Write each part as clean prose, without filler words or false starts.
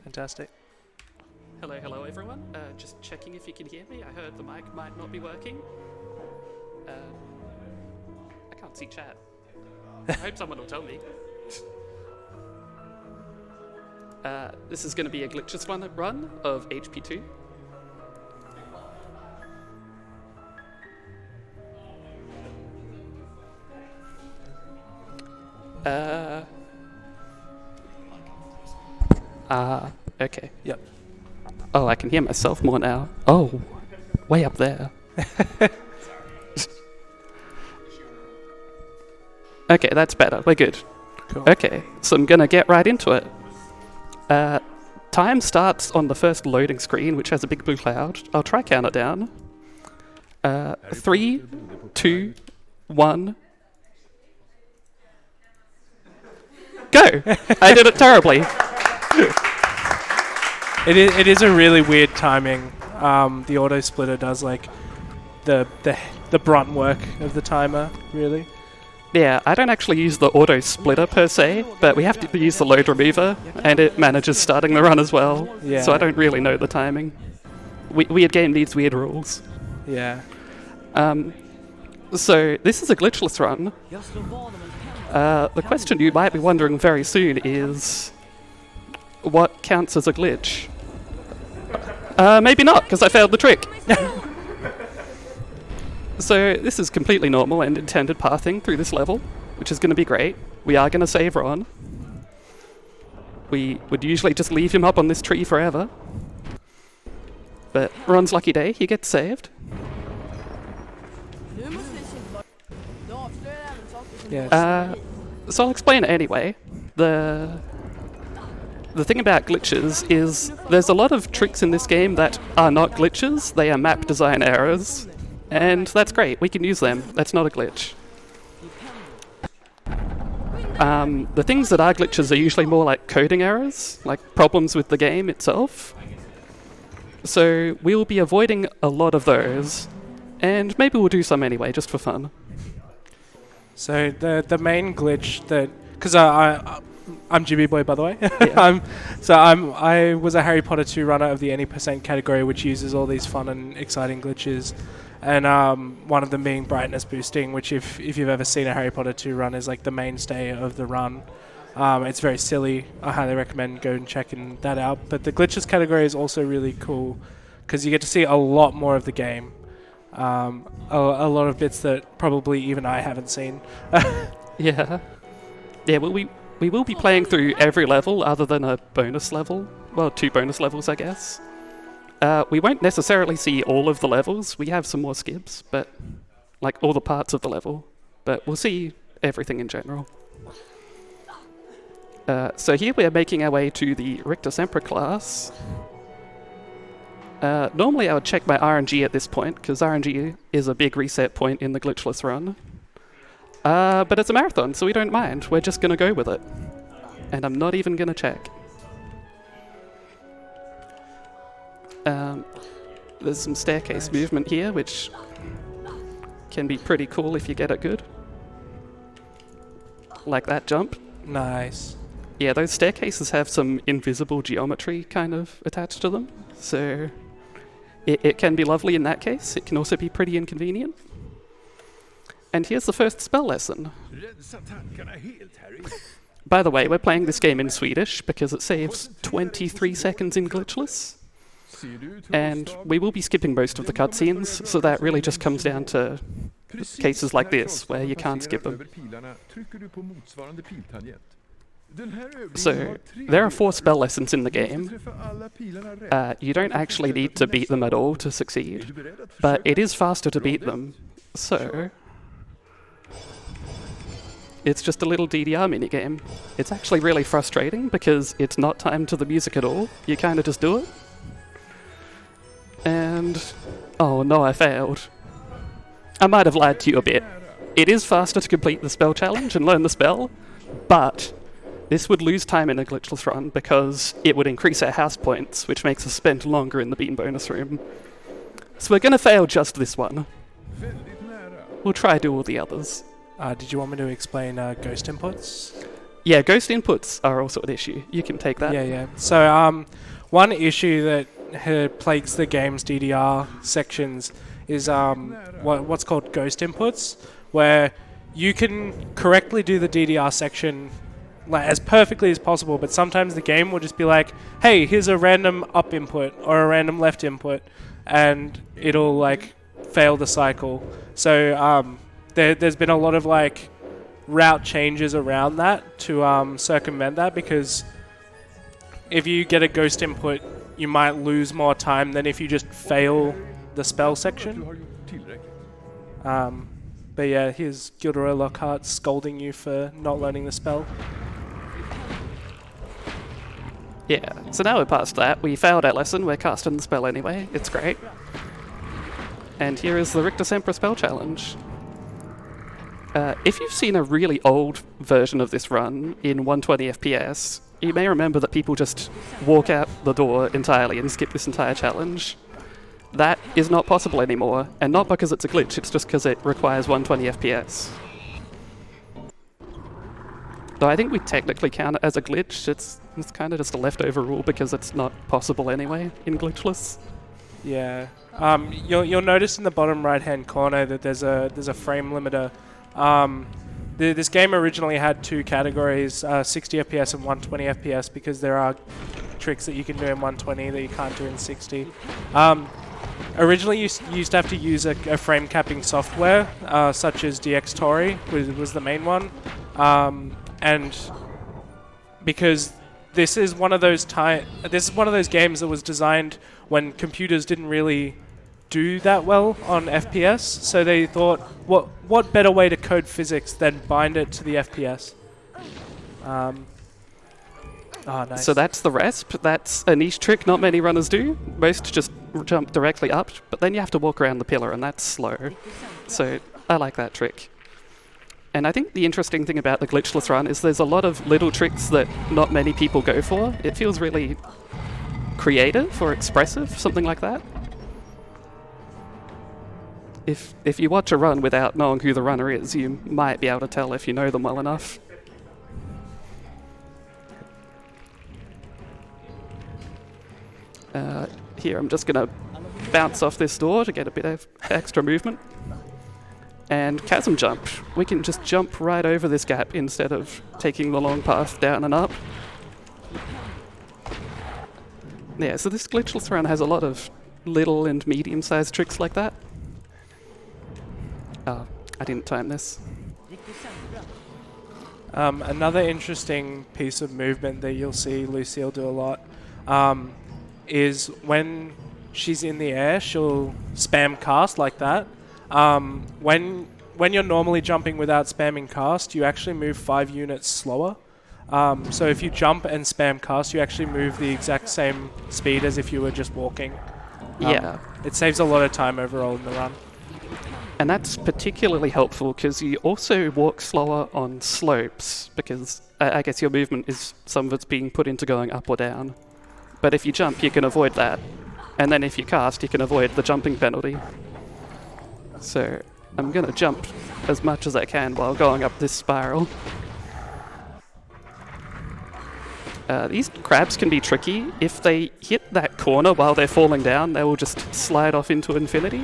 Fantastic. Hello everyone. Just checking if you can hear me. I heard the mic might not be working. I can't see chat. I hope someone will tell me. This is going to be a glitchless run of HP2. Okay. Yep. Oh, I can hear myself more now. Oh, way up there. Okay, that's better. We're good. Cool. Okay, so I'm going to get right into it. Time starts on the first loading screen, which has a big blue cloud. I'll try count it down. 3, 2, 1. Go! I did it terribly. It is a really weird timing. The auto splitter does like the brunt work of the timer, really. Yeah, I don't actually use the auto splitter per se, but we have to use the load remover, and it manages starting the run as well. Yeah. So I don't really know the timing. Weird game needs weird rules. Yeah. So this is a glitchless run. The question you might be wondering very soon is, what counts as a glitch? Maybe not, because I failed the trick. So this is completely normal and intended pathing through this level, which is going to be great. We are going to save Ron. We would usually just leave him up on this tree forever. But Ron's lucky day, he gets saved. Yes. So I'll explain it anyway. The thing about glitches is there's a lot of tricks in this game that are not glitches, they are map design errors. And that's great, we can use them. That's not a glitch. The things that are glitches are usually more like coding errors, like problems with the game itself. So we'll be avoiding a lot of those, and maybe we'll do some anyway, just for fun. So the main glitch that, because I'm Jimmy Boy, by the way. Yeah. I was a Harry Potter 2 runner of the any % category, which uses all these fun and exciting glitches. And one of them being brightness boosting, which if you've ever seen a Harry Potter 2 run is like the mainstay of the run. It's very silly. I highly recommend going and checking that out. But the glitches category is also really cool because you get to see a lot more of the game. A lot of bits that probably even I haven't seen. Yeah. Yeah, well, we will be playing through every level other than a bonus level. Well, 2 bonus levels, I guess. We won't necessarily see all of the levels. We have some more skips, but like all the parts of the level. But we'll see everything in general. So here we are making our way to the Richter Sempra class. Normally I would check my RNG at this point, because RNG is a big reset point in the glitchless run. But it's a marathon, so we don't mind. We're just going to go with it. And I'm not even going to check. There's some staircase movement here, which can be pretty cool if you get it good. Like that jump. Nice. Yeah, those staircases have some invisible geometry kind of attached to them, so it can be lovely in that case. It can also be pretty inconvenient. And here's the first spell lesson. By the way, we're playing this game in Swedish because it saves 23 seconds in glitchless. And we will be skipping most of the cutscenes, so that really just comes down to cases like this, where you can't skip them. So, there are 4 spell lessons in the game. You don't actually need to beat them at all to succeed, but it is faster to beat them, so it's just a little DDR minigame. It's actually really frustrating because it's not timed to the music at all. You kind of just do it. And oh no, I failed. I might have lied to you a bit. It is faster to complete the spell challenge and learn the spell, but this would lose time in a glitchless run because it would increase our house points, which makes us spend longer in the bean bonus room. So we're going to fail just this one. We'll try do all the others. Did you want me to explain ghost inputs? Yeah, ghost inputs are also an issue. You can take that. Yeah. So one issue that plagues the game's DDR sections is what's called ghost inputs, where you can correctly do the DDR section like as perfectly as possible, but sometimes the game will just be like, hey, here's a random up input or a random left input, and it'll like fail the cycle. So there's been a lot of like route changes around that to circumvent that, because if you get a ghost input, you might lose more time than if you just fail the spell section. But yeah, here's Gilderoy Lockhart scolding you for not learning the spell. Yeah, so now we're past that. We failed our lesson, we're casting the spell anyway. It's great. And here is the Rictus Emperor spell challenge. If you've seen a really old version of this run in 120 FPS, you may remember that people just walk out the door entirely and skip this entire challenge. That is not possible anymore, and not because it's a glitch, it's just because it requires 120 FPS. Though I think we technically count it as a glitch, it's kind of just a leftover rule because it's not possible anyway in glitchless. Yeah. You'll notice in the bottom right-hand corner that there's a frame limiter. This game originally had two categories, 60 FPS and 120 FPS, because there are tricks that you can do in 120 that you can't do in 60. Originally, you used to have to use a frame capping software, such as DxTory was the main one, and because this is one of those games that was designed when computers didn't really do that well on FPS, so they thought, what better way to code physics than bind it to the FPS? Oh, nice. So that's the RESP. That's a niche trick not many runners do. Most just jump directly up, but then you have to walk around the pillar, and that's slow. So I like that trick. And I think the interesting thing about the glitchless run is there's a lot of little tricks that not many people go for. It feels really creative or expressive, something like that. If you watch a run without knowing who the runner is, you might be able to tell if you know them well enough. Here, I'm just going to bounce off this door to get a bit of extra movement. And chasm jump. We can just jump right over this gap instead of taking the long path down and up. Yeah, so this glitchless run has a lot of little and medium-sized tricks like that. Oh, I didn't time this. Another interesting piece of movement that you'll see Lucille do a lot is when she's in the air, she'll spam cast like that. When you're normally jumping without spamming cast, you actually move 5 units slower. So if you jump and spam cast, you actually move the exact same speed as if you were just walking. Yeah. It saves a lot of time overall in the run. And that's particularly helpful because you also walk slower on slopes, because I guess your movement is some of it's being put into going up or down. But if you jump, you can avoid that. And then if you cast, you can avoid the jumping penalty. So I'm going to jump as much as I can while going up this spiral. These crabs can be tricky. If they hit that corner while they're falling down, they will just slide off into infinity.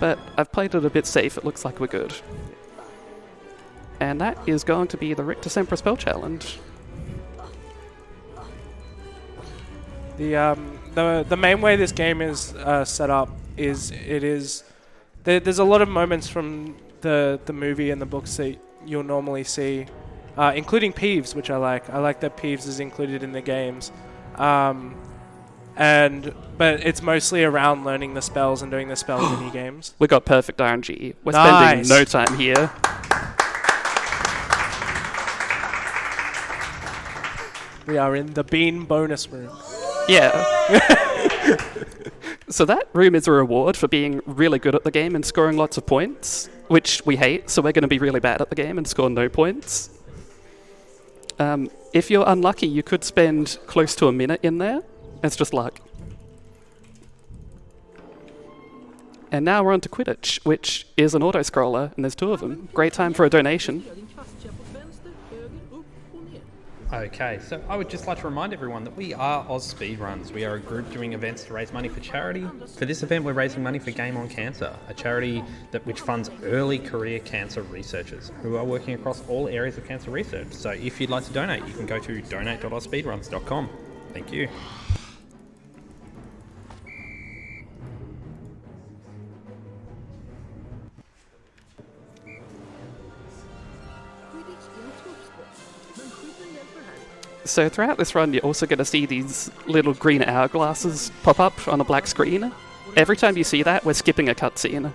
But I've played it a bit safe, it looks like we're good. And that is going to be the Rictus Emperor spell challenge. The main way this game is set up is there's a lot of moments from the movie and the books that you'll normally see, including Peeves, which I like. I like that Peeves is included in the games. But it's mostly around learning the spells and doing the spell mini games. We got perfect RNG. We're Nice. spending no time here. We are in the bean bonus room. Yeah. So that room is a reward for being really good at the game and scoring lots of points, which we hate, so we're going to be really bad at the game and score no points. If you're unlucky, you could spend close to a minute in there. It's just luck. And now we're on to Quidditch, which is an auto-scroller, and there's 2 of them. Great time for a donation. Okay, so I would just like to remind everyone that we are AusSpeedruns. We are a group doing events to raise money for charity. For this event, we're raising money for Game On Cancer, a charity which funds early career cancer researchers who are working across all areas of cancer research. So if you'd like to donate, you can go to donate.ausspeedruns.com. Thank you. So throughout this run, you're also going to see these little green hourglasses pop up on a black screen. Every time you see that, we're skipping a cutscene.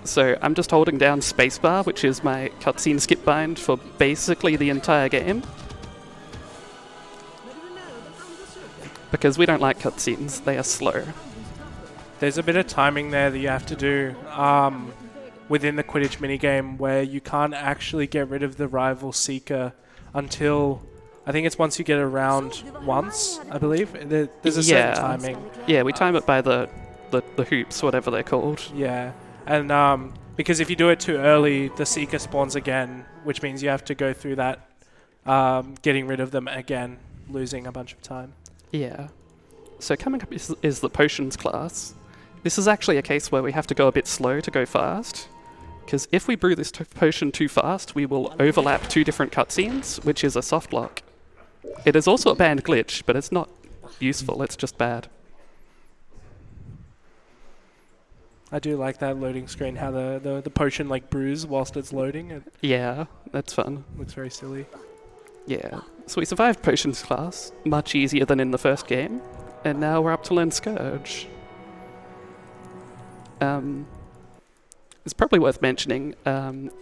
So I'm just holding down spacebar, which is my cutscene skip bind for basically the entire game. Because we don't like cutscenes, they are slow. There's a bit of timing there that you have to do within the Quidditch minigame where you can't actually get rid of the rival seeker until... I think it's once you get around once, I believe. There's a certain timing. Yeah, we time it by the hoops, whatever they're called. Yeah, and because if you do it too early, the Seeker spawns again, which means you have to go through that, getting rid of them again, losing a bunch of time. Yeah. So coming up is the Potions class. This is actually a case where we have to go a bit slow to go fast. Because if we brew this potion too fast, we will overlap two different cutscenes, which is a soft lock. It is also a banned glitch, but it's not useful, it's just bad. I do like that loading screen, how the potion like brews whilst it's loading. It Yeah, that's fun. looks very silly. Yeah. So we survived Potions class, much easier than in the first game, and now we're up to learn Scourge. It's probably worth mentioning,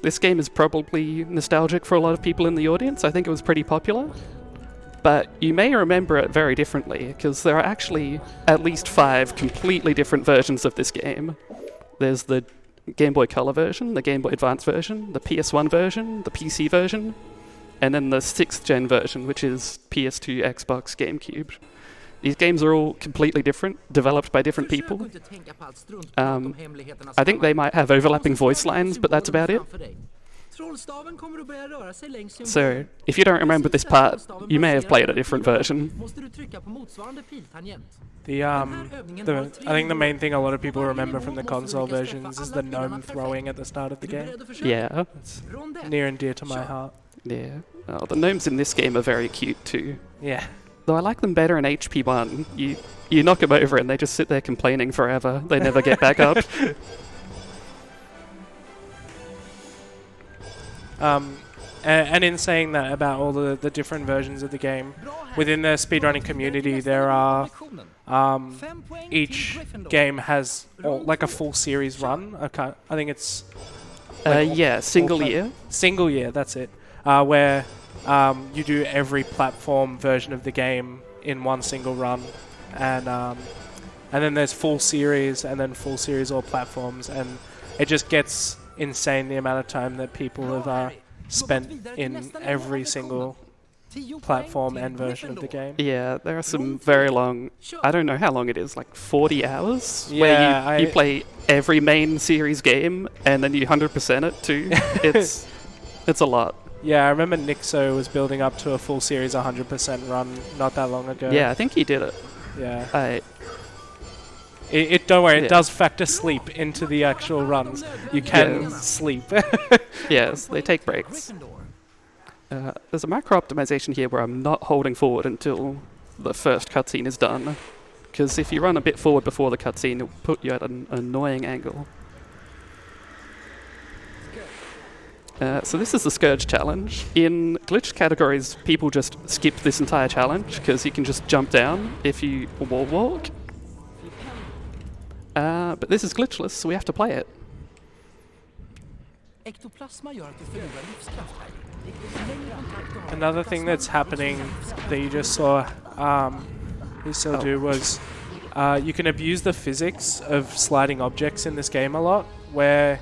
this game is probably nostalgic for a lot of people in the audience. I think it was pretty popular. But you may remember it very differently, because there are actually at least 5 completely different versions of this game. There's the Game Boy Color version, the Game Boy Advance version, the PS1 version, the PC version, and then the 6th gen version, which is PS2, Xbox, GameCube. These games are all completely different, developed by different people. I think they might have overlapping voice lines, but that's about it. So, if you don't remember this part, you may have played a different version. I think the main thing a lot of people remember from the console versions is the gnome throwing at the start of the game. Yeah. It's near and dear to my heart. Yeah. Oh, the gnomes in this game are very cute too. Yeah. Though I like them better in HP1. You knock them over and they just sit there complaining forever. They never get back up. And in saying that about all the different versions of the game, within the speedrunning community there are, each game has like a full series run. I think it's... yeah, single year. Single year, that's it. Where you do every platform version of the game in one single run. And then there's full series, and then full series all platforms, and it just gets insane the amount of time that people have spent in every single platform and version of the game. Yeah, there are some very long, I don't know how long it is, like 40 hours? Yeah, where you play every main series game and then you 100% it too. It's a lot. Yeah, I remember Nixo was building up to a full series 100% run not that long ago. Yeah, I think he did it. Yeah. Don't worry, it does factor sleep into the actual runs. You can sleep. Yes, they take breaks. There's a macro optimization here where I'm not holding forward until the first cutscene is done. Because if you run a bit forward before the cutscene, it'll put you at an annoying angle. So this is the Scourge challenge. In glitched categories, people just skip this entire challenge because you can just jump down if you wall walk. But this is glitchless, so we have to play it. Another thing that's happening that you just saw do was you can abuse the physics of sliding objects in this game a lot, where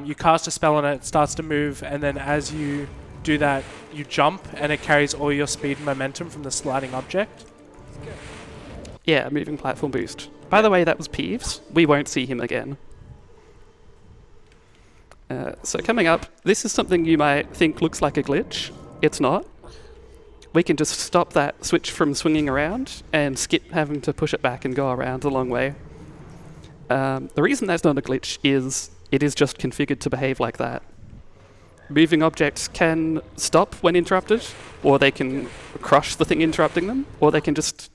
you cast a spell on it, it starts to move, and then as you do that, you jump, and it carries all your speed and momentum from the sliding object. Yeah, moving platform boost. By the way, that was Peeves. We won't see him again. So coming up, this is something you might think looks like a glitch. It's not. we can just stop that switch from swinging around and skip having to push it back and go around a long way. The reason that's not a glitch is it is just configured to behave like that. Moving objects can stop when interrupted, or they can crush the thing interrupting them, or they can just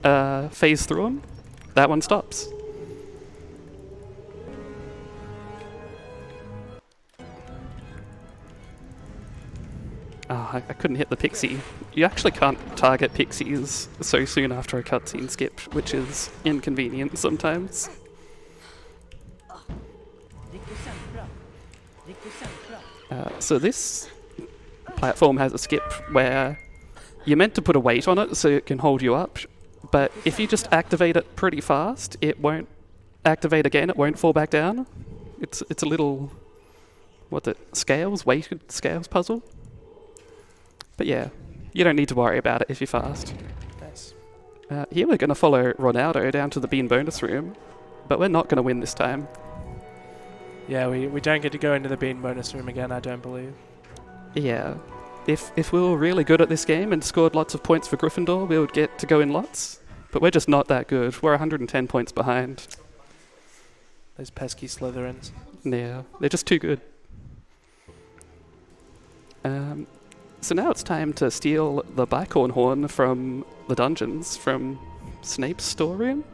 phase through them. That one stops. Oh, I couldn't hit the pixie. You actually can't target pixies so soon after a cutscene skip, which is inconvenient sometimes. So this platform has a skip where you're meant to put a weight on it so it can hold you up, but if you just activate it pretty fast, it won't activate again, it won't fall back down. It's a little, weighted scales puzzle. But yeah, you don't need to worry about it if you're fast. Nice. Here we're going to follow Ronaldo down to the bean bonus room, but we're not going to win this time. Yeah, we don't get to go into the bean bonus room again, I don't believe. Yeah. If we were really good at this game and scored lots of points for Gryffindor, we would get to go in lots. But we're just not that good. We're 110 points behind. Those pesky Slytherins. Yeah, they're just too good. So now it's time to steal the Bicorn horn from the dungeons, from Snape's storeroom.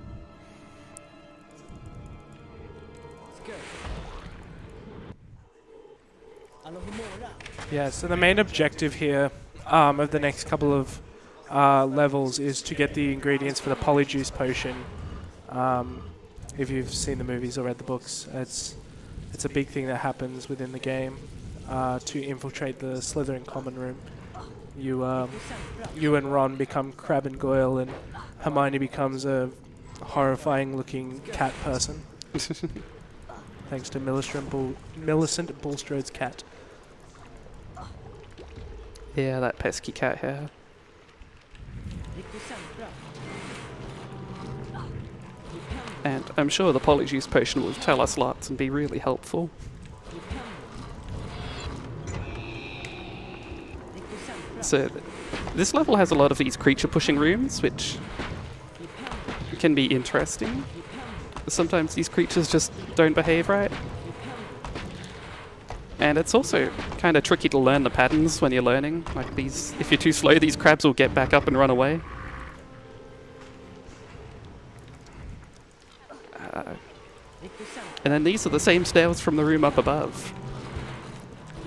Yeah, so the main objective here of the next couple of levels is to get the ingredients for the Polyjuice potion. If you've seen the movies or read the books, it's a big thing that happens within the game to infiltrate the Slytherin common room. You and Ron become Crabbe and Goyle, and Hermione becomes a horrifying-looking cat person. Thanks to Millicent Bulstrode's cat. Yeah, that pesky cat hair. And I'm sure the Polyjuice potion will tell us lots and be really helpful. So this level has a lot of these creature pushing rooms, which can be interesting. Sometimes these creatures just don't behave right. And it's also kind of tricky to learn the patterns when you're learning. Like these, if you're too slow, these crabs will get back up and run away. And then these are the same snails from the room up above.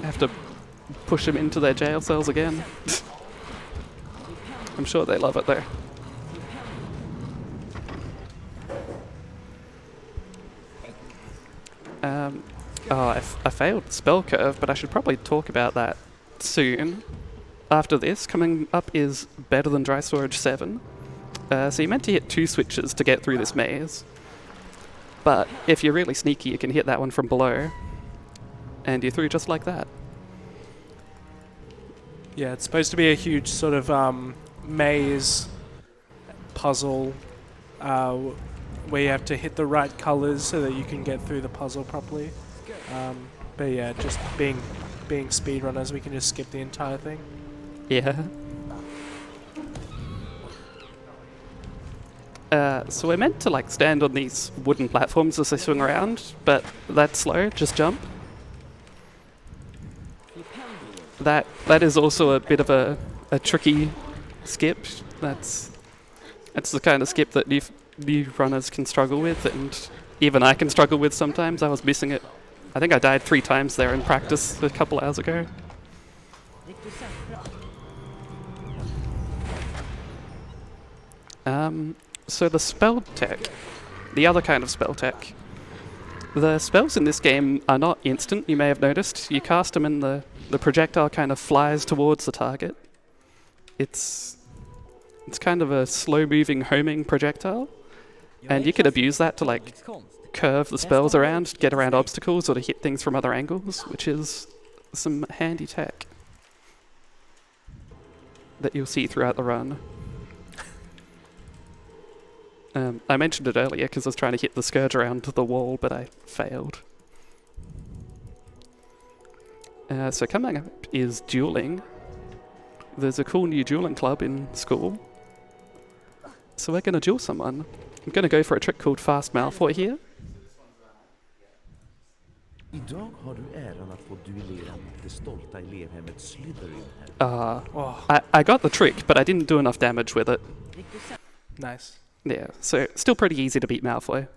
I have to push them into their jail cells again. I'm sure they love it there. I failed the spell curve, but I should probably talk about that soon. After this, coming up is Better Than Dry Storage 7. So you're meant to hit 2 switches to get through this maze. But if you're really sneaky, you can hit that one from below. And you're through just like that. Yeah, it's supposed to be a huge sort of maze puzzle where you have to hit the right colours so that you can get through the puzzle properly. But yeah, just being speedrunners, we can just skip the entire thing. Yeah. So we're meant to like stand on these wooden platforms as they swing around, but that's slow, just jump. That is also a bit of a tricky skip. That's the kind of skip that new runners can struggle with, and even I can struggle with sometimes. I was missing it. I think I died 3 times there in practice a couple hours ago. So the spell tech, the other kind of spell tech. The spells in this game are not instant, you may have noticed. You cast them and the projectile kind of flies towards the target. It's kind of a slow-moving homing projectile, and you could abuse that to like curve the spells around, get around obstacles, or to hit things from other angles, which is some handy tech that you'll see throughout the run. I mentioned it earlier because I was trying to hit the Scourge around the wall, but I failed. So coming up is dueling. there's a cool new dueling club in school. So we're going to duel someone. I'm going to go for a trick called Fast Malfoy here. Idag har du äran att få duellera mot det stolta elevhemmet Slytherin här. I got the trick, but I didn't do enough damage with it. Nice. Yeah, so still pretty easy to beat Malfoy.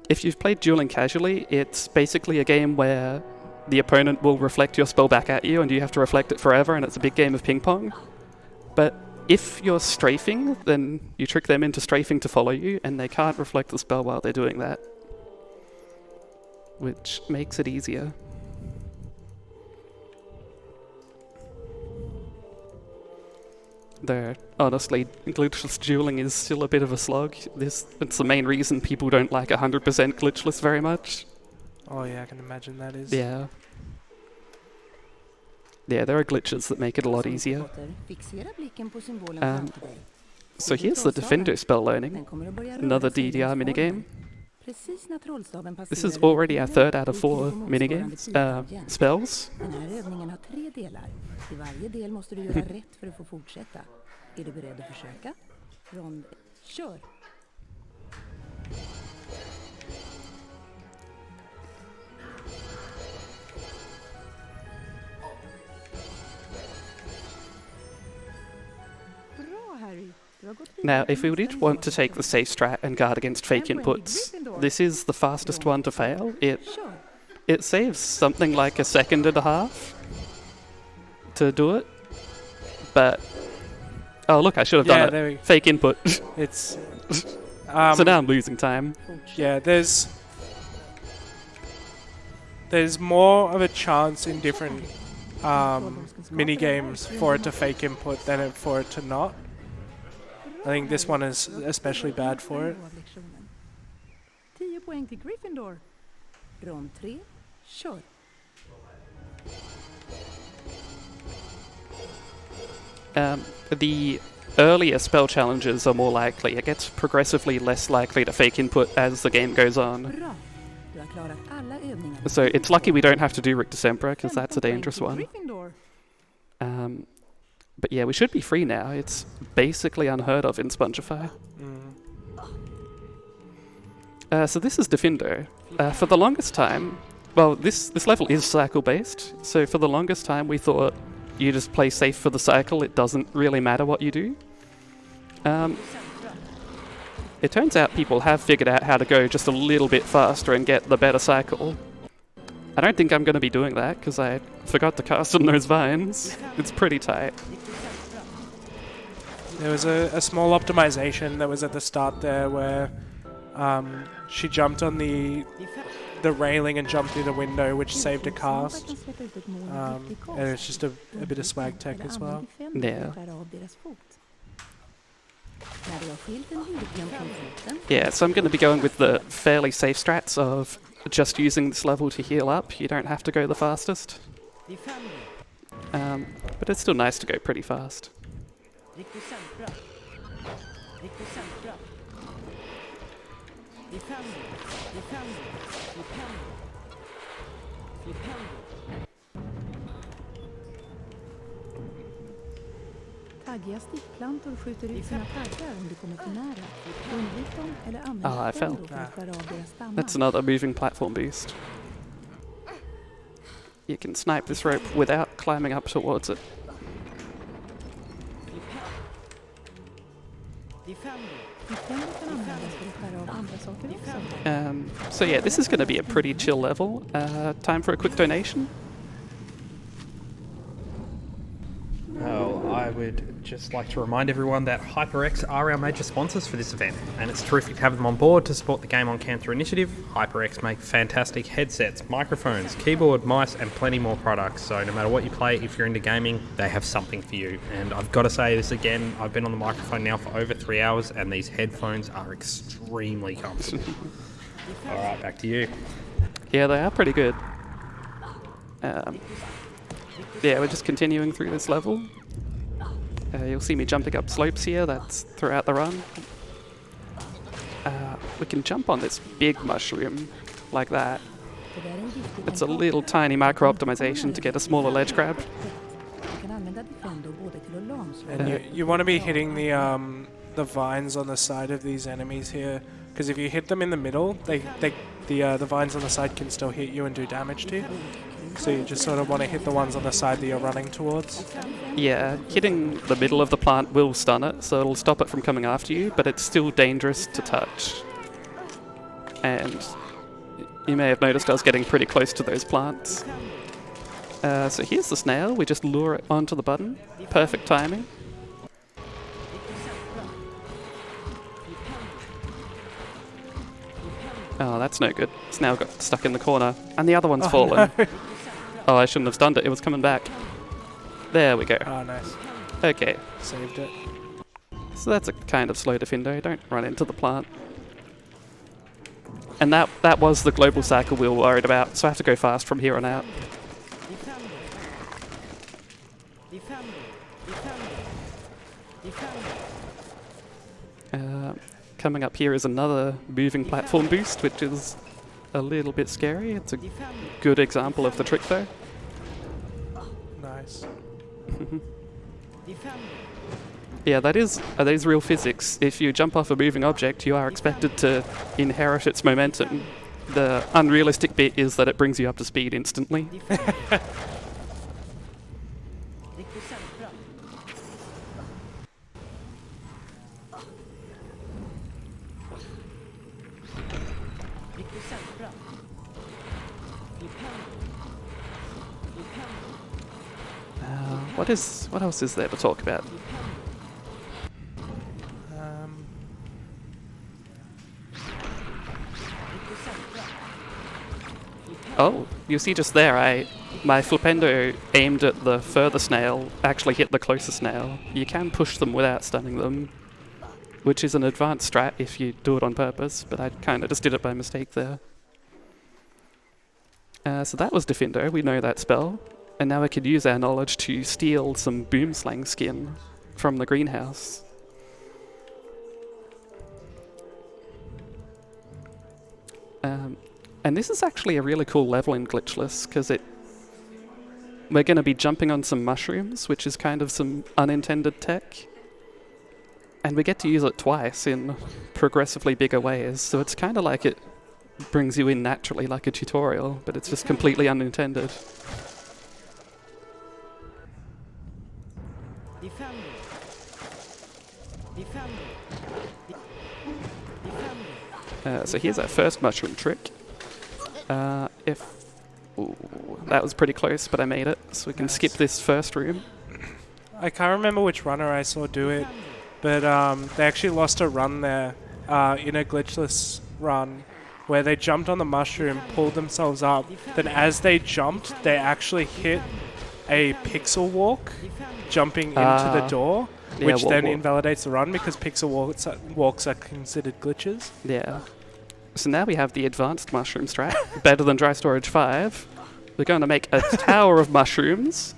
If you've played dueling casually, it's basically a game where the opponent will reflect your spell back at you and you have to reflect it forever, and it's a big game of ping pong. But if you're strafing, then you trick them into strafing to follow you, and they can't reflect the spell while they're doing that, which makes it easier. Though, honestly, glitchless dueling is still a bit of a slog. It's the main reason people don't like 100% glitchless very much. Oh yeah, I can imagine that is. Yeah. Yeah, there are glitches that make it a lot easier. So here's the Defender spell learning. Another DDR minigame. This is already our 3rd out of 4 minigames, spells. Den här övningen har 3 delar. I varje del måste du göra rätt för att få fortsätta. Är du beredd att försöka? Rond, kör! Bra, Harry. Now, if we did want to take the safe strat and guard against fake inputs, this is the fastest one to fail. It saves something like 1.5 seconds to do it, but oh look, I should have done it. Fake input. It's so now I'm losing time. Yeah, there's more of a chance in different mini games for it to fake input than for it to not. I think this one is especially bad for it. 10 poäng till Gryffindor. Rond 3, kör! The earlier spell challenges are more likely. It gets progressively less likely to fake input as the game goes on. Bra. Du har klarat alla övningar. So it's lucky we don't have to do Rick December, because that's a dangerous one. But yeah, we should be free now. It's basically unheard of in Spongify. So this is Defender. For the longest time, well, this level is cycle-based, so for the longest time we thought you just play safe for the cycle, it doesn't really matter what you do. It turns out people have figured out how to go just a little bit faster and get the better cycle. I don't think I'm going to be doing that, because I forgot to cast on those vines. It's pretty tight. There was a small optimization that was at the start there where she jumped on the railing and jumped through the window, which saved a cast. And it's just a bit of swag tech as well. Yeah. Yeah, so I'm going to be going with the fairly safe strats of just using this level to heal up. You don't have to go the fastest. But it's still nice to go pretty fast. Taggiga stickplantor skjuter ut sina taggar om du kommer för nära. Undvik dem eller använd I fell. för att skära av deras stammar. That's another moving platform boost. You can snipe this rope without climbing up towards it. So yeah, this is going to be a pretty chill level. Time for a quick donation. Well, I would just like to remind everyone that HyperX are our major sponsors for this event, and it's terrific to have them on board to support the Game on Cancer initiative. HyperX make fantastic headsets, microphones, keyboard, mice, and plenty more products. So no matter what you play, if you're into gaming, they have something for you. And I've got to say this again, I've been on the microphone now for over 3 hours, and these headphones are extremely comfortable. All right, back to you. Yeah, they are pretty good. Yeah, we're just continuing through this level. You'll see me jumping up slopes here, that's throughout the run. We can jump on this big mushroom, like that. för det är en giftig It's a tentakel little tiny micro optimization to get a smaller ledge grab. Du kan använda Defendo både till att lamslå And you want to be hitting the vines on the side of these enemies here, because if you hit them in the middle, the vines on the side can still hit you and do damage to you. So you just sort of want to hit the ones on the side that you're running towards. Yeah, hitting the middle of the plant will stun it, so it'll stop it from coming after you, but it's still dangerous to touch. And you may have noticed I was getting pretty close to those plants. So here's the snail, we just lure it onto the button. Perfect timing. Oh, that's no good. Snail got stuck in the corner. And the other one's fallen. No. Oh, I shouldn't have stunned it, it was coming back. There we go. Oh, nice. Okay, Saved it. so that's a kind of slow defendo, don't run into the plant. And that was the global cycle we were worried about, so I have to go fast from here on out. Coming up here is another moving platform boost, which is a little bit scary. It's a good example of the trick though. Nice. Yeah, that is real physics. If you jump off a moving object, you are expected to inherit its momentum. The unrealistic bit is that it brings you up to speed instantly. What else is there to talk about? Oh, you see just there, my flipendo aimed at the further snail actually hit the closer snail. You can push them without stunning them, which is an advanced strat if you do it on purpose, but I kind of just did it by mistake there. So that was Defendo, we know that spell. And now we could use our knowledge to steal some boomslang skin from the greenhouse. And this is actually a really cool level in Glitchless, because we're going to be jumping on some mushrooms, which is kind of some unintended tech. And we get to use it twice in progressively bigger ways, so it's kind of like it brings you in naturally like a tutorial, but it's just completely unintended. So here's our first mushroom trick. Ooh, that was pretty close, but I made it, so we can skip this first room. I can't remember which runner I saw do it, but they actually lost a run there in a glitchless run where they jumped on the mushroom, pulled themselves up, then as they jumped, they actually hit a pixel walk jumping into the door, which then invalidates the run because pixel walks are considered glitches. Yeah. So now we have the advanced mushroom strat, better than Dry Storage 5. We're going to make a tower of mushrooms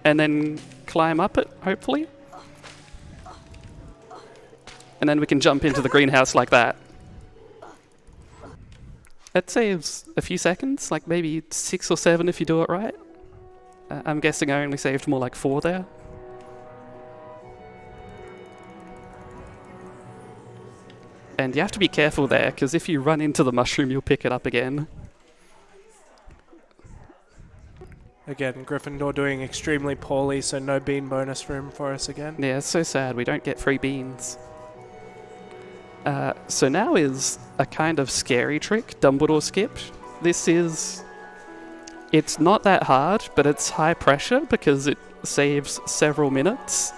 and then climb up it, hopefully. And then we can jump into the greenhouse like that. That saves a few seconds, like maybe 6 or 7 if you do it right. I'm guessing I only saved more like 4 there. And you have to be careful there, because if you run into the mushroom, you'll pick it up again. Again, Gryffindor doing extremely poorly, so no bean bonus room for us again. Yeah, it's so sad, we don't get free beans. So now is a kind of scary trick, Dumbledore skip. It's not that hard, but it's high pressure because it saves several minutes.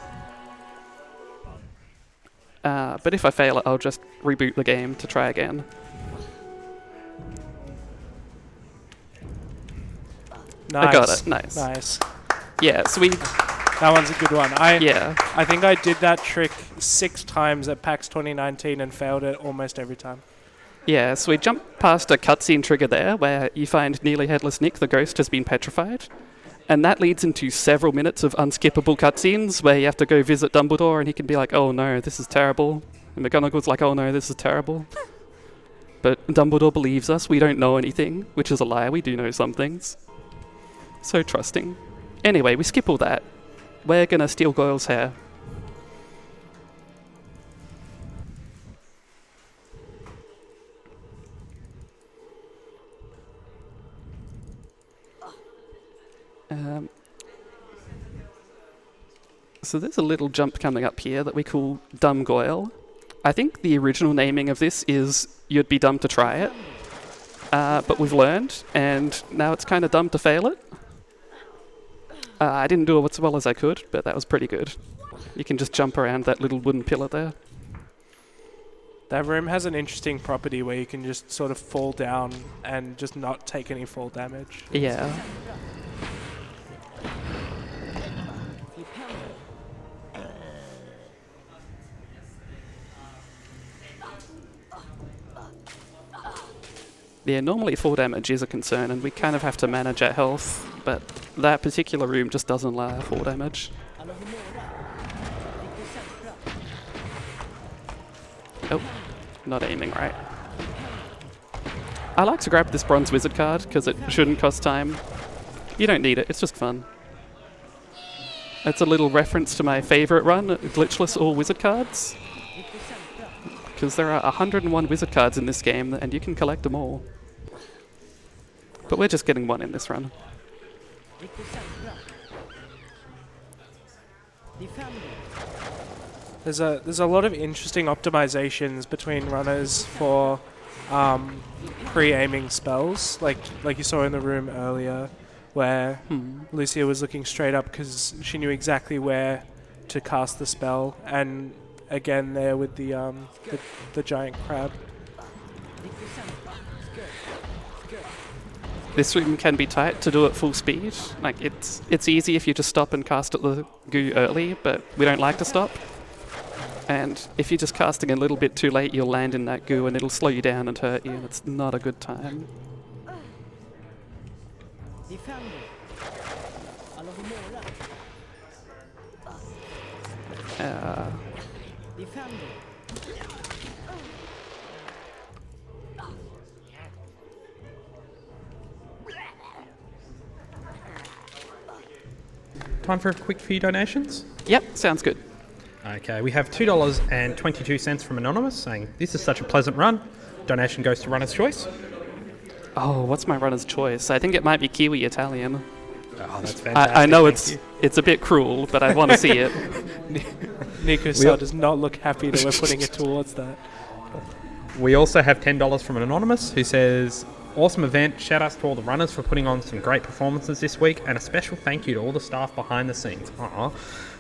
But if I fail it, I'll just reboot the game to try again. Nice. I got it, nice. Nice. Yeah, so that one's a good one. I think I did that trick 6 times at PAX 2019 and failed it almost every time. Yeah, so we jump past a cutscene trigger there where you find Nearly Headless Nick, the ghost, has been petrified. And that leads into several minutes of unskippable cutscenes where you have to go visit Dumbledore and he can be like, oh no, this is terrible. And McGonagall's like, oh no, this is terrible. But Dumbledore believes us, we don't know anything, which is a lie, we do know some things. So trusting. Anyway, we skip all that. We're gonna steal Goyle's hair. So there's a little jump coming up here that we call Dumb Goyle. I think the original naming of this is You'd Be Dumb to Try It. But we've learned, and now it's kind of dumb to fail it. I didn't do it as well as I could, but that was pretty good. You can just jump around that little wooden pillar there. That room has an interesting property where you can just sort of fall down and just not take any fall damage. Yeah. Yeah, normally fall damage is a concern, and we kind of have to manage our health, but that particular room just doesn't allow fall damage. Oh, not aiming right. I like to grab this bronze wizard card, because it shouldn't cost time. You don't need it, it's just fun. It's a little reference to my favourite run, glitchless all wizard cards. Because there are 101 wizard cards in this game, and you can collect them all. But we're just getting one in this run. There's a lot of interesting optimizations between runners for pre-aiming spells, like you saw in the room earlier, where Lucia was looking straight up because she knew exactly where to cast the spell, and again there with the giant crab. This room can be tight to do at full speed. Like it's easy if you just stop and cast at the goo early, but we don't like to stop. And if you're just casting a little bit too late, you'll land in that goo and it'll slow you down and hurt you, and it's not a good time. Time for a quick few donations. Yep, sounds good. Okay, we have $2.22 from Anonymous saying, "This is such a pleasant run. Donation goes to Runner's Choice." Oh, what's my runner's choice? I think it might be Kiwi Italian. Oh, that's fantastic. I know Thank you. it's a bit cruel, but I want to see it. Nico Sal does not look happy that we're putting it towards that. We also have $10 from an Anonymous who says, "Awesome event. Shout outs to all the runners for putting on some great performances this week, and a special thank you to all the staff behind the scenes.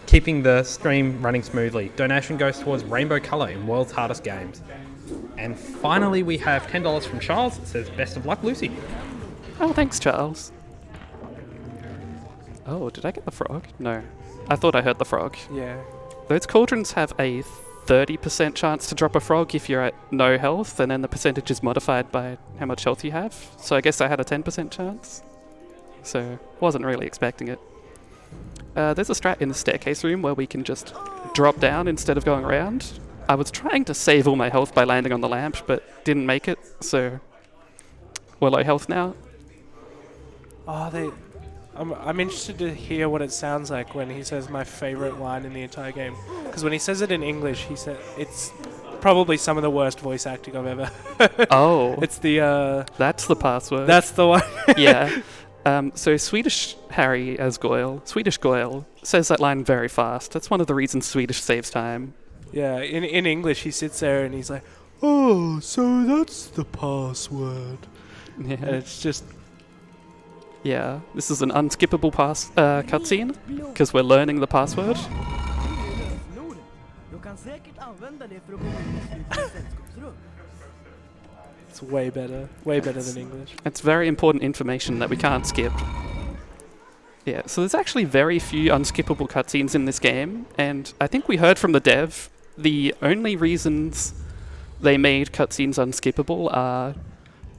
Keeping the stream running smoothly. Donation goes towards Rainbow Colour in World's Hardest Games." And finally, we have $10 from Charles that says, "Best of luck, Lucy." Oh, thanks, Charles. Oh, did I get the frog? No. I thought I heard the frog. Yeah. Those cauldrons have a 30% chance to drop a frog if you're at no health, and then the percentage is modified by how much health you have. So I guess I had a 10% chance. So, wasn't really expecting it. There's a strat in the staircase room where we can just drop down instead of going around. I was trying to save all my health by landing on the lamp, but didn't make it, so we're low health now. Oh, I'm interested to hear what it sounds like when he says my favorite line in the entire game. Because when he says it in English, he said it's probably some of the worst voice acting I've ever heard. Oh. It's the That's the password. That's the one. Yeah. So Swedish Harry as Goyle, Swedish Goyle, says that line very fast. That's one of the reasons Swedish saves time. Yeah, in English he sits there and he's like, "Oh, so that's the password." Yeah. And it's just... Yeah, this is an unskippable cutscene, because we're learning the password. It's way better than English. It's very important information that we can't skip. Yeah, so there's actually very few unskippable cutscenes in this game, and I think we heard from the dev, the only reasons they made cutscenes unskippable are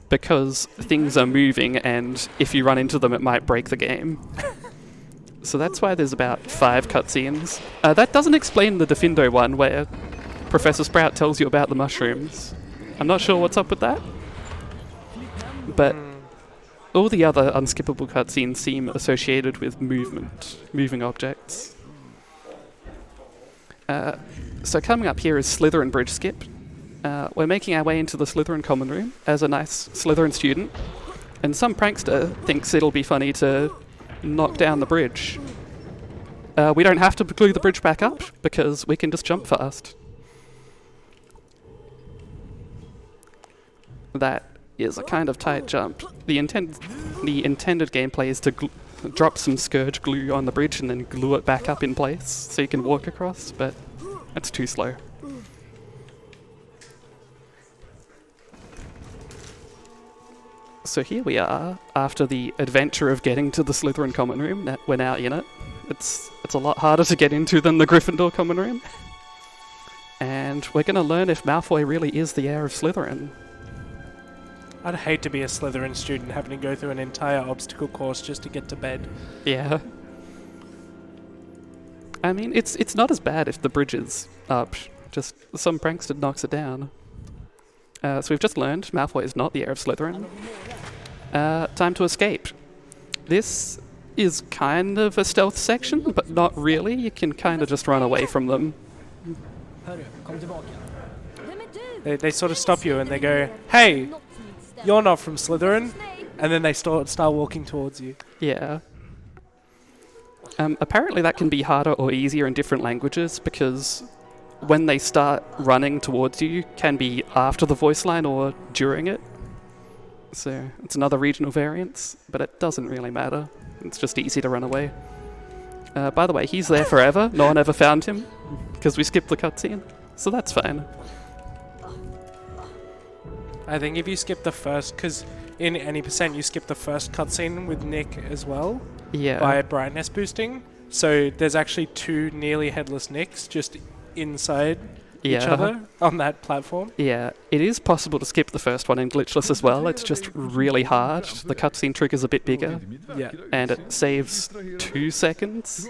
because things are moving, and if you run into them it might break the game. So that's why there's about 5 cutscenes. That doesn't explain the Defindo one where Professor Sprout tells you about the mushrooms. I'm not sure what's up with that. But all the other unskippable cutscenes seem associated with moving objects. So coming up here is Slytherin Bridge Skip. We're making our way into the Slytherin common room as a nice Slytherin student, and some prankster thinks it'll be funny to knock down the bridge. We don't have to glue the bridge back up because we can just jump fast. That is a kind of tight jump. The intended gameplay is to drop some Scourge glue on the bridge and then glue it back up in place so you can walk across, but that's too slow. So here we are, after the adventure of getting to the Slytherin common room. We're now in it. It's a lot harder to get into than the Gryffindor common room. And we're going to learn if Malfoy really is the heir of Slytherin. I'd hate to be a Slytherin student having to go through an entire obstacle course just to get to bed. Yeah. I mean, it's not as bad if the bridge is up. Just some prankster knocks it down. So we've just learned Malfoy is not the heir of Slytherin. Time to escape. This is kind of a stealth section, but not really. You can kind of just run away from them. They sort of stop you and they go, "Hey, you're not from Slytherin," and then they start walking towards you. Yeah. Apparently that can be harder or easier in different languages because when they start running towards you can be after the voice line or during it. So it's another regional variance, but it doesn't really matter. It's just easy to run away. By the way, he's there forever. No one ever found him because we skipped the cutscene, so that's fine. I think if you skip the first, because in any percent you skip the first cutscene with Nick as well, Yeah. by brightness boosting. So there's actually two nearly headless Nicks just inside each other on that platform. Yeah, it is possible to skip the first one in glitchless as well. It's just really hard. The cutscene trigger's a bit bigger, Yeah. and it saves 2 seconds.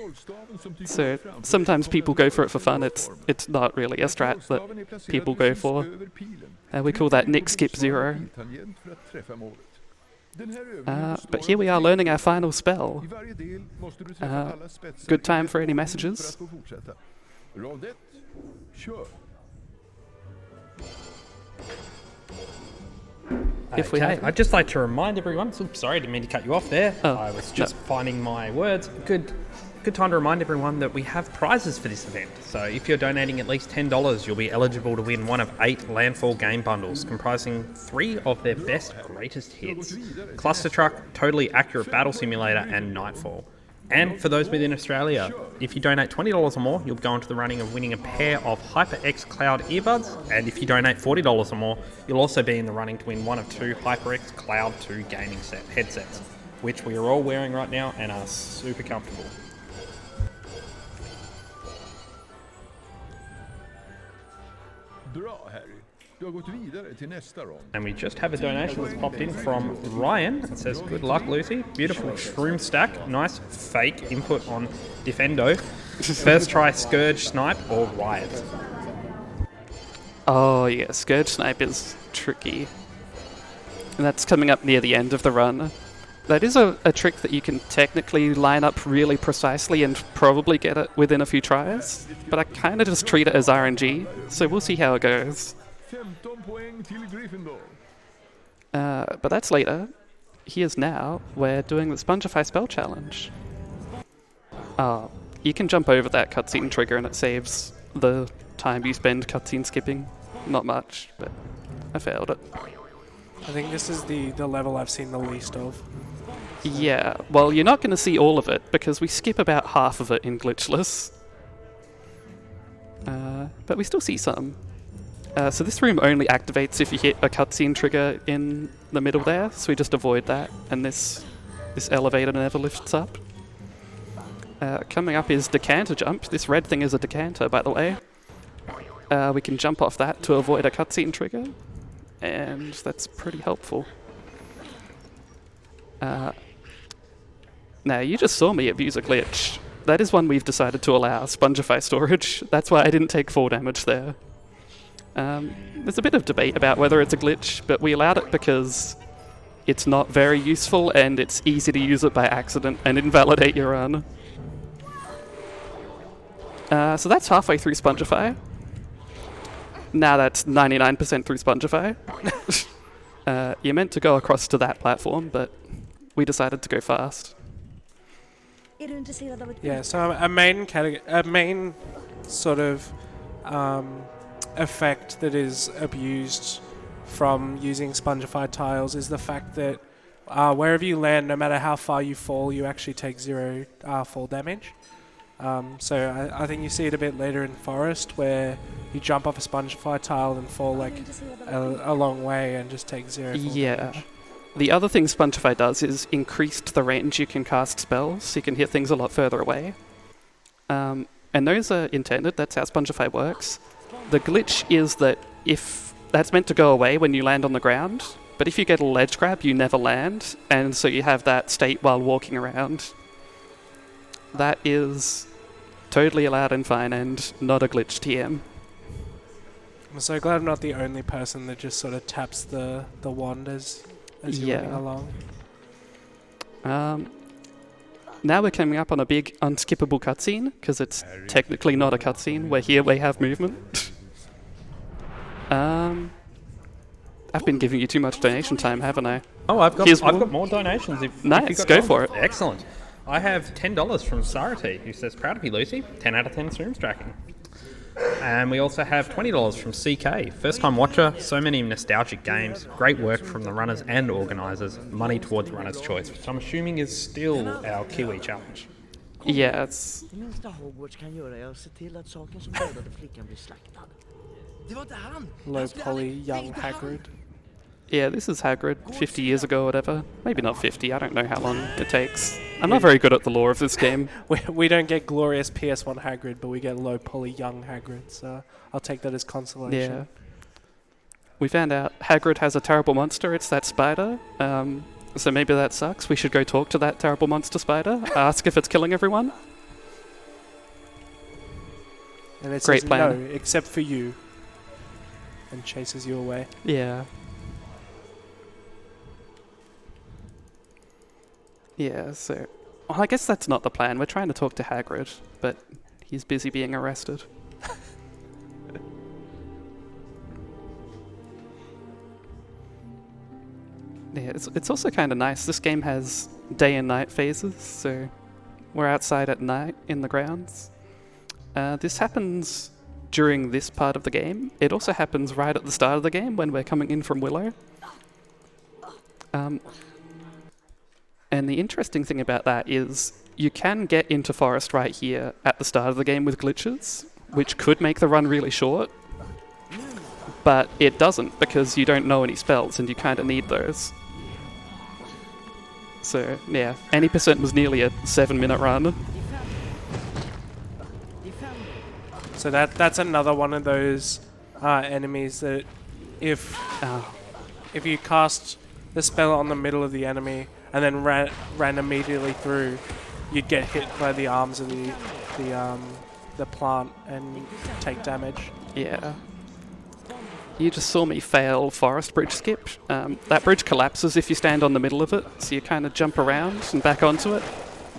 So sometimes people go for it for fun. It's not really a strat that people go for. We call that Nick Skip 0. But here we are learning our final spell. Good time for any messages. If we have, I'd just like to remind everyone, oops, sorry, I didn't mean to cut you off there. Oh, I was just finding my words. Good time to remind everyone that we have prizes for this event. So if you're donating at least $10, you'll be eligible to win one of 8 Landfall game bundles, comprising 3 of their best greatest hits: Cluster Truck, Totally Accurate Battle Simulator, and Nightfall. And for those within Australia, if you donate $20 or more, you'll go into the running of winning a pair of HyperX Cloud earbuds. And if you donate $40 or more, you'll also be in the running to win one of 2 HyperX Cloud 2 gaming headsets, which we are all wearing right now and are super comfortable. And we just have a donation that's popped in from Ryan. It says, "Good luck, Lucy. Beautiful shroom stack. Nice fake input on Defendo. First try Scourge Snipe or Riot." oh yeah, Scourge Snipe is tricky. And that's coming up near the end of the run. That is a trick that you can technically line up really precisely and probably get it within a few tries, but I kind of just treat it as RNG, so we'll see how it goes. But that's later. Here's now, we're doing the Spongify Spell Challenge. You can jump over that cutscene trigger and it saves the time you spend cutscene skipping. Not much, but I failed it. I think this is the level I've seen the least of. Yeah, well, you're not going to see all of it because we skip about half of it in glitchless. But we still see some. So this room only activates if you hit a cutscene trigger in the middle there, so we just avoid that, and this elevator never lifts up. Coming up is Decanter Jump. This red thing is a decanter, by the way. We can jump off that to avoid a cutscene trigger, and that's pretty helpful. Now, you just saw me abuse a glitch. That is one we've decided to allow, Spongify storage. That's why I didn't take 4 damage there. There's a bit of debate about whether it's a glitch, but we allowed it because it's not very useful, and it's easy to use it by accident and invalidate your run. So that's halfway through Spongify. Now that's 99% through Spongify. You're meant to go across to that platform, but we decided to go fast. Yeah, so a main sort of effect that is abused from using Spongify tiles is the fact that wherever you land, no matter how far you fall, you actually take 0 fall damage. So I think you see it a bit later in Forest, where you jump off a Spongify tile and fall like a long way and just take 0 fall damage. The other thing Spongify does is increased the range you can cast spells, so you can hit things a lot further away. And those are intended, that's how Spongify works. The glitch is that if that's meant to go away when you land on the ground, but if you get a ledge grab, you never land, and so you have that state while walking around. That is totally allowed and fine, and not a glitch TM. I'm so glad I'm not the only person that just sort of taps the wand as you're running along. Now we're coming up on a big unskippable cutscene, because it's technically not a cutscene. We're here, we have movement. I've been giving you too much donation time, haven't I? Oh, I've got more donations. If nice, you've got go more. for it. Excellent. I have $10 from Sarati, who says, proud to be Lucy, 10 out of 10 streams tracking. And we also have $20 from CK, first time watcher, so many nostalgic games, great work from the runners and organisers, money towards runner's choice, which I'm assuming is still our Kiwi challenge. Yeah, it's... Det minsta Hogwarts kan göra är att se till att saken som dödade flickan blir slaktad. Det var inte han! Low poly young Hagrid. Yeah, this is Hagrid, 50 years ago or whatever. Maybe not 50, I don't know how long it takes. I'm not very good at the lore of this game. We don't get glorious PS1 Hagrid, but we get low poly young Hagrid, so I'll take that as consolation. Yeah. We found out Hagrid has a terrible monster, it's that spider. So maybe that sucks. We should go talk to that terrible monster spider, ask if it's killing everyone. And it Great says plan. no, except for you. And chases you away. Yeah. Yeah, so... Well, I guess that's not the plan. We're trying to talk to Hagrid, but he's busy being arrested. Yeah, it's also kind of nice. This game has day and night phases, so we're outside at night in the grounds. This happens during this part of the game. It also happens right at the start of the game when we're coming in from Willow. And the interesting thing about that is you can get into Forest right here at the start of the game with glitches, which could make the run really short, but it doesn't because you don't know any spells and you kind of need those. So yeah, any percent was nearly a 7-minute run. So that's another one of those enemies that if you cast the spell on the middle of the enemy and then ran immediately through, you'd get hit by the arms of the plant and take damage. Yeah. You just saw me fail Forest Bridge skip. That bridge collapses if you stand on the middle of it, so you kind of jump around and back onto it,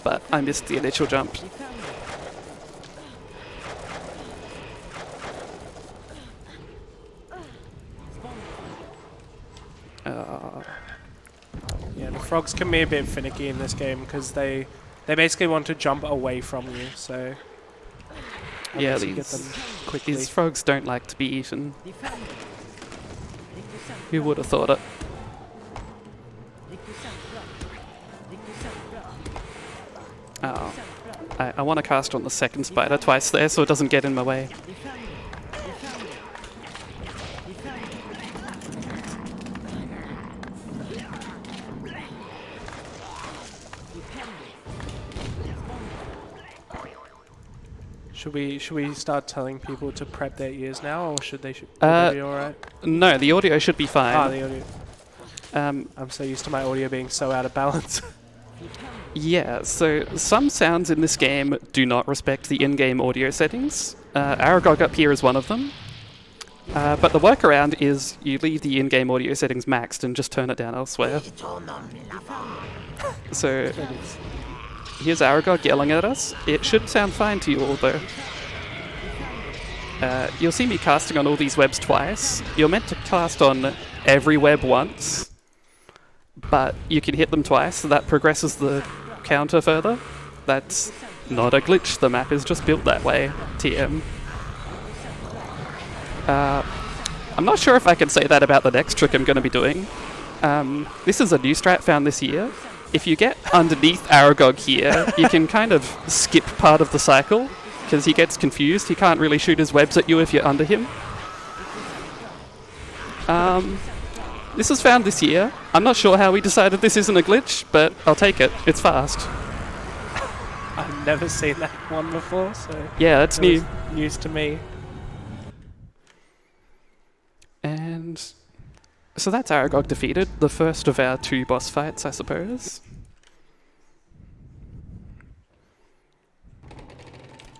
but I missed the initial jump. Yeah, the frogs can be a bit finicky in this game because they basically want to jump away from you, so Yeah, unless you get them quickly. these frogs don't like to be eaten. Who would have thought it? Oh, I want to cast on the second spider twice there so it doesn't get in my way. Should we start telling people to prep their ears now, or should they be alright? No, the audio should be fine. Ah, the audio. I'm so used to my audio being so out of balance. Yeah, so some sounds in this game do not respect the in-game audio settings. Aragog up here is one of them. But the workaround is you leave the in-game audio settings maxed and just turn it down elsewhere. So here's Aragog yelling at us. It should sound fine to you all though. You'll see me casting on all these webs twice. You're meant to cast on every web once, but you can hit them twice, so that progresses the counter further. That's not a glitch, the map is just built that way, TM. I'm not sure if I can say that about the next trick I'm going to be doing. This is a new strat found this year. If you get underneath Aragog here, you can kind of skip part of the cycle, because he gets confused. He can't really shoot his webs at you if you're under him. This was found this year. I'm not sure how we decided this isn't a glitch, but I'll take it. It's fast. I've never seen that one before, so Yeah, that's new. News to me. And so that's Aragog defeated. The first of our 2 boss fights, I suppose.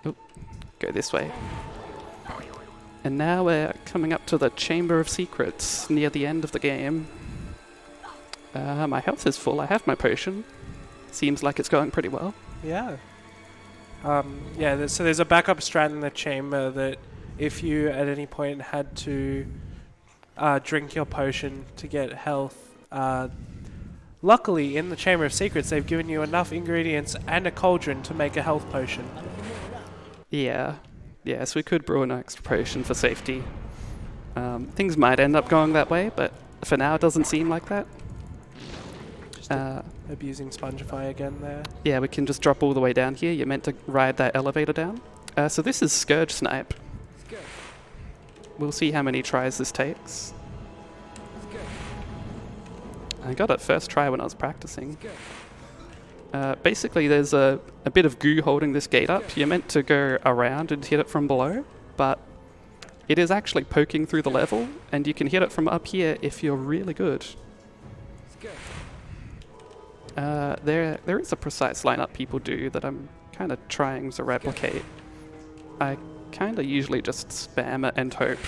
Go this way. And now we're coming up to the Chamber of Secrets near the end of the game. My health is full. I have my potion. Seems like it's going pretty well. Yeah. So there's a backup strat in the chamber that if you at any point had to drink your potion to get health, luckily in the Chamber of Secrets they've given you enough ingredients and a cauldron to make a health potion. Yeah. Yeah, so we could brew an extra potion for safety. Things might end up going that way, but for now it doesn't seem like that. Abusing Spongify again there. Yeah, we can just drop all the way down here. You're meant to ride that elevator down. So this is Scourge Snipe. We'll see how many tries this takes. I got it first try when I was practicing. Basically, there's a bit of goo holding this gate up. You're meant to go around and hit it from below, but it is actually poking through the level, and you can hit it from up here if you're really good. There is a precise lineup people do that I'm kind of trying to replicate. I kind of usually just spam it and hope.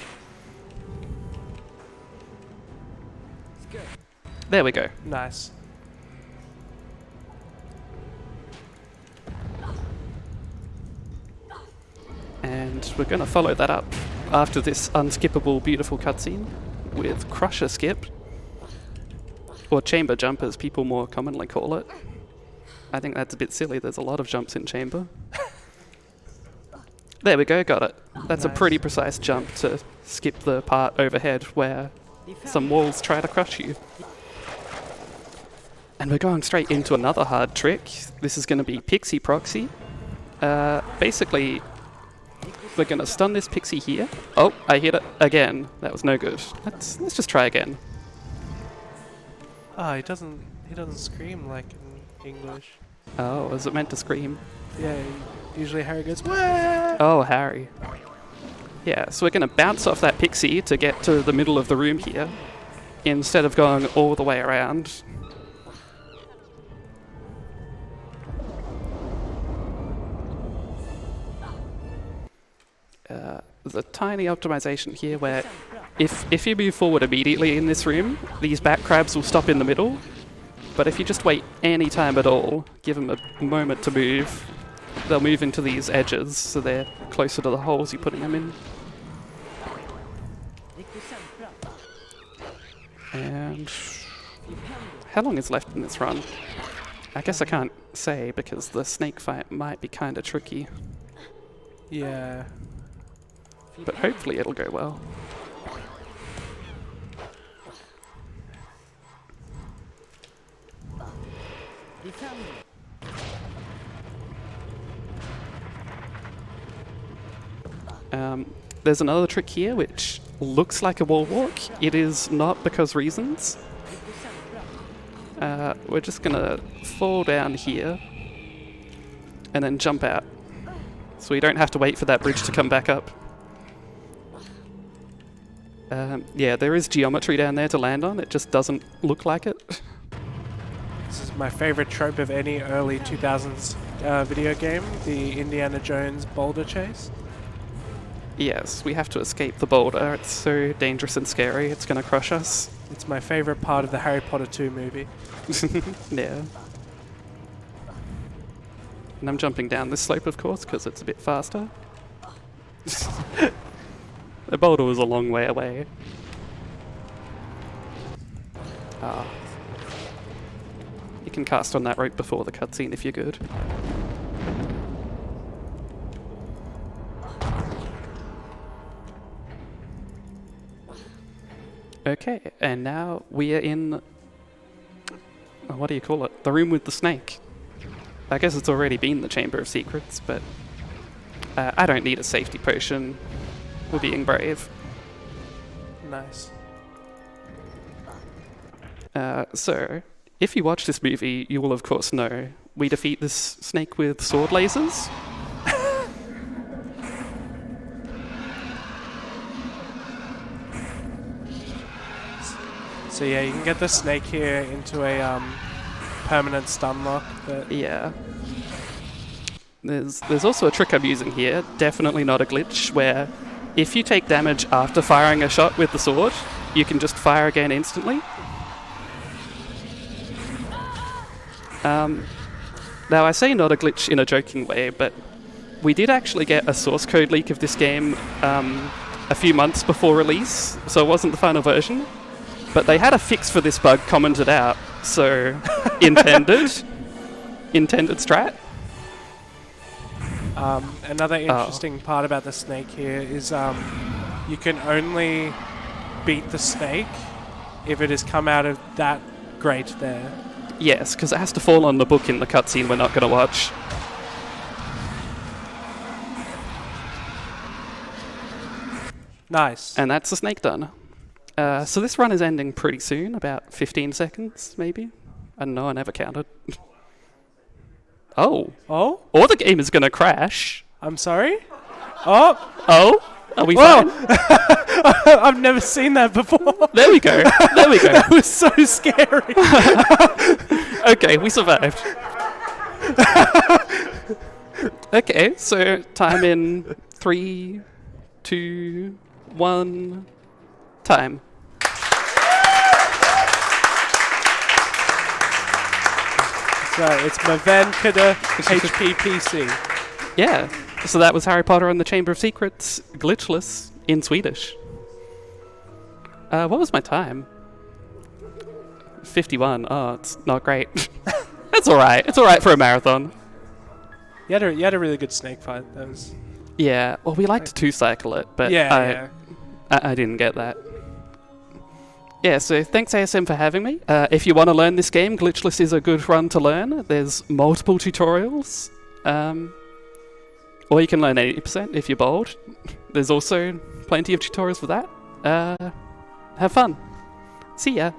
There we go. Nice. And we're going to follow that up after this unskippable, beautiful cutscene with Crusher Skip, or Chamber Jump as people more commonly call it. I think that's a bit silly, there's a lot of jumps in Chamber. There we go, got it. That's a pretty precise jump to skip the part overhead where some walls try to crush you. And we're going straight into another hard trick. This is going to be Pixie Proxy. Basically, we're going to stun this pixie here. Oh, I hit it again. That was no good. Let's just try again. Oh, he doesn't scream like in English. Oh, is it meant to scream? Yeah, usually Harry goes, "Wah!" Oh, Harry. Yeah, so we're going to bounce off that pixie to get to the middle of the room here, instead of going all the way around. There's a tiny optimization here where if you move forward immediately in this room, these bat crabs will stop in the middle. But if you just wait any time at all, give them a moment to move, they'll move into these edges, so they're closer to the holes you're putting them in. And how long is left in this run? I guess I can't say because the snake fight might be kind of tricky. Yeah. But hopefully it'll go well. There's another trick here which looks like a wall walk. It is not because reasons. We're just gonna fall down here and then jump out. So we don't have to wait for that bridge to come back up. Yeah, there is geometry down there to land on, it just doesn't look like it. This is my favorite trope of any early 2000s video game, the Indiana Jones boulder chase. Yes, we have to escape the boulder. It's so dangerous and scary, it's going to crush us. It's my favourite part of the Harry Potter 2 movie. Yeah. And I'm jumping down this slope, of course, because it's a bit faster. The boulder was a long way away. Ah. You can cast on that rope before the cutscene if you're good. Okay, and now we are in... what do you call it? The room with the snake. I guess it's already been the Chamber of Secrets, but I don't need a safety potion. We're being brave. Nice. So, if you watch this movie, you will of course know we defeat this snake with sword lasers. So yeah, you can get the snake here into a permanent stun lock. But Yeah. There's also a trick I'm using here, definitely not a glitch, where if you take damage after firing a shot with the sword, you can just fire again instantly. Now I say not a glitch in a joking way, but we did actually get a source code leak of this game a few months before release, so it wasn't the final version. But they had a fix for this bug commented out, so intended strat. Another interesting part about the snake here is you can only beat the snake if it has come out of that grate there. Yes, because it has to fall on the book in the cutscene we're not going to watch. Nice. And that's the snake done. So this run is ending pretty soon, about 15 seconds, maybe? I don't know, I never counted. Oh. Oh? Or the game is going to crash. I'm sorry? Oh? Oh? Are we Whoa! fine? I've never seen that before. There we go. There we go. That was so scary. Okay, we survived. Okay, so time in 3, 2, 1, time. So it's Mavenkada HPPC. Yeah, so that was Harry Potter and the Chamber of Secrets, glitchless, in Swedish. What was my time? 51. Oh, it's not great. It's alright. It's alright for a marathon. You had a really good snake fight. That was... Yeah, well, we like to two-cycle it, but Yeah, I didn't get that. Yeah, so thanks ASM for having me. If you want to learn this game, Glitchless is a good run to learn. There's multiple tutorials. Or you can learn 80% if you're bold. There's also plenty of tutorials for that. Have fun. See ya.